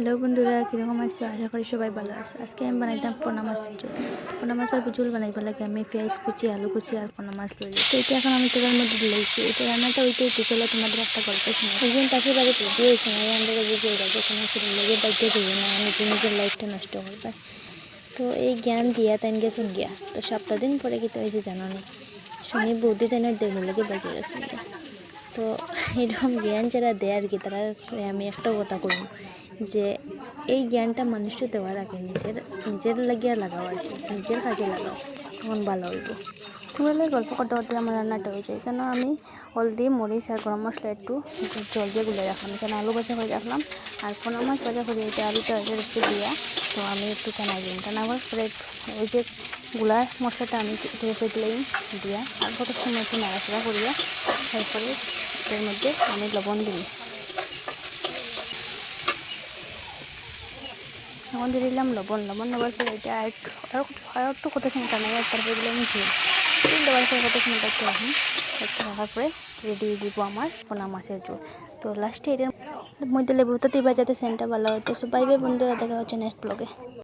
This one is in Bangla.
হ্যালো বন্ধুরা, কীরকম আছো? আশা করি সবাই ভালো আছে। আজকে আমি বানাইতাম পোনা মাছের ঝোল। পোনা মাছের ঝোল বানাইবার লাগে আমি পেঁয়াজ কুচি, আলু কুচি আর পোনা মাছ লই। তো এটা এখন আমি তেলের মধ্যে দিলাইছি। এটা রান্নাটা ওইটাই চলো তোমাদের একটা গল্প শুনি। একদিন পাশের বাড়ি রেডি হয়েছে না, আমাদের বুঝে যাবে কোনো লেগে বাইকে যাবে না, নিজের লাইফটা নষ্ট করবে। তো এই জ্ঞান দিয়া তাই গেছেন গিয়া। তো সপ্তাহ দিন পরে কি তো হয়েছে জানো নি, শুনি বৌদি তাইনের দেবের লেগে বাইকে গেছেন গিয়া। তো এরকম জ্ঞান যারা দেয় আর কি, তারা আমি একটা কথা করব যে এই জ্ঞানটা মানুষকে দেওয়ার আগে নিজের লাগিয়ে লাগাও আর কি, নিজের কাজে লাগাও, তখন ভালো হইব। তোমরা গল্প করতে করতে আমার রান্নাটা হয়ে যায়। কেন আমি হলদি, মরিচ আর গরম মশলা একটু জল দিয়ে গুলে রাখলাম, কেন আলু ভাজা করে রাখলাম আর পোনা মাছ ভাজা করে এটা আলুটা একটু দিয়া। তো আমি একটু টানাই দিই, টানাবার পরে ওই যে গুলার মশলাটা আমি রেখে দিলাম দিয়া আর কত সময় একটু নাড়াচাড়া করিয়া তারপরে এর মধ্যে আমি লবণ দিই। লবণ দিয়ে দিলাম, লবণ দেওয়ার পরে এটা আর একটু কত সময় টানাই আর তারপরে দিলাম ঝোল দেওয়ার পরে কত সময় একটু রাখার পরে রেডি দিব আমার পোনা মাছের ঝোল। তো লাস্টে এটার মধ্যে লেবু তো দিবা যাতে সেন্টটা ভালো হয়। তো সবাই বন্ধুরা দেখা হচ্ছে নেক্সট ব্লগে।